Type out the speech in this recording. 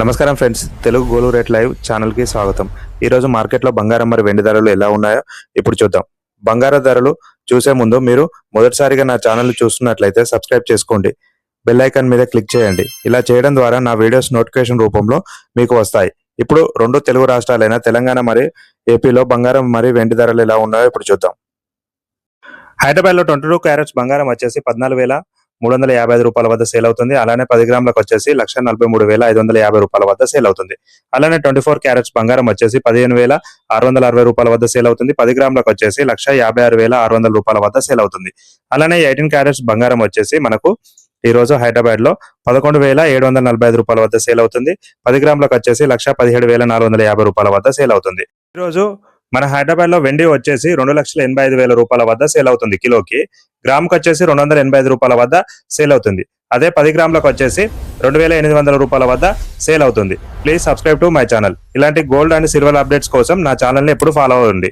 నమస్కారం friends, Telugu gold rate live ఛానల్కి స్వాగతం. ఈరోజు మార్కెట్లో బంగారం మరి వెండి ధరలు ఎలా ఉన్నాయో ఇప్పుడు చూద్దాం. బంగారం ధరలు చూసే ముందు మీరు మొదటిసారిగా నా ఛానల్ చూస్తున్నట్లయితే సబ్స్క్రైబ్ చేసుకోండి, బెల్ ఐకాన్ మీద క్లిక్ చేయండి. ఇలా చేయడం ద్వారా నా వీడియోస్ నోటిఫికేషన్ రూపంలో మీకు వస్తాయి. ఇప్పుడు రెండు తెలుగు రాష్ట్రాలైన తెలంగాణ మరి ఏపీలో బంగారం మరి వెండి ధరలు ఎలా ఉన్నాయో ఇప్పుడు చూద్దాం. హైదరాబాద్లో 22 క్యారెట్స్ బంగారం వచ్చేసి 14,355 రూపాయల వద్ద సేల్ అవుతుంది. అలానే 10 గ్రాములకు వచ్చేసి 1,43,550 రూపాయల వద్ద సేల్ అవుతుంది. అలానే 24 క్యారెట్స్ బంగారం వచ్చేసి 15,660 రూపాయల వద్ద సేల్ అవుతుంది. 10 గ్రాములకు వచ్చేసి 1,56,600 రూపాయల వద్ద సేల్ అవుతుంది. అలానే 18 క్యారెట్స్ బంగారం వచ్చేసి మనకు ఈ రోజు హైదరాబాద్ లో 11,745 రూపాయల వద్ద సేల్ అవుతుంది. 10 గ్రాములకు వచ్చేసి 1,17,450 రూపాయల వద్ద సేల్ అవుతుంది. ఈ రోజు మన హైదరాబాద్ లో వెండి వచ్చేసి 2,85,000 రూపాయల వద్ద సేల్ అవుతుంది. కిలోకి గ్రాముకు వచ్చేసి 285 రూపాయల వద్ద సేల్ అవుతుంది. అదే 10 గ్రాములకు వచ్చేసి 2,800 రూపాయల వద్ద సేల్ అవుతుంది. Please subscribe to my channel. ఇలాంటి గోల్డ్ అండ్ సిల్వర్ అప్డేట్స్ కోసం నా ఛానల్ ని ఎప్పుడు ఫాలో అవ్వండి.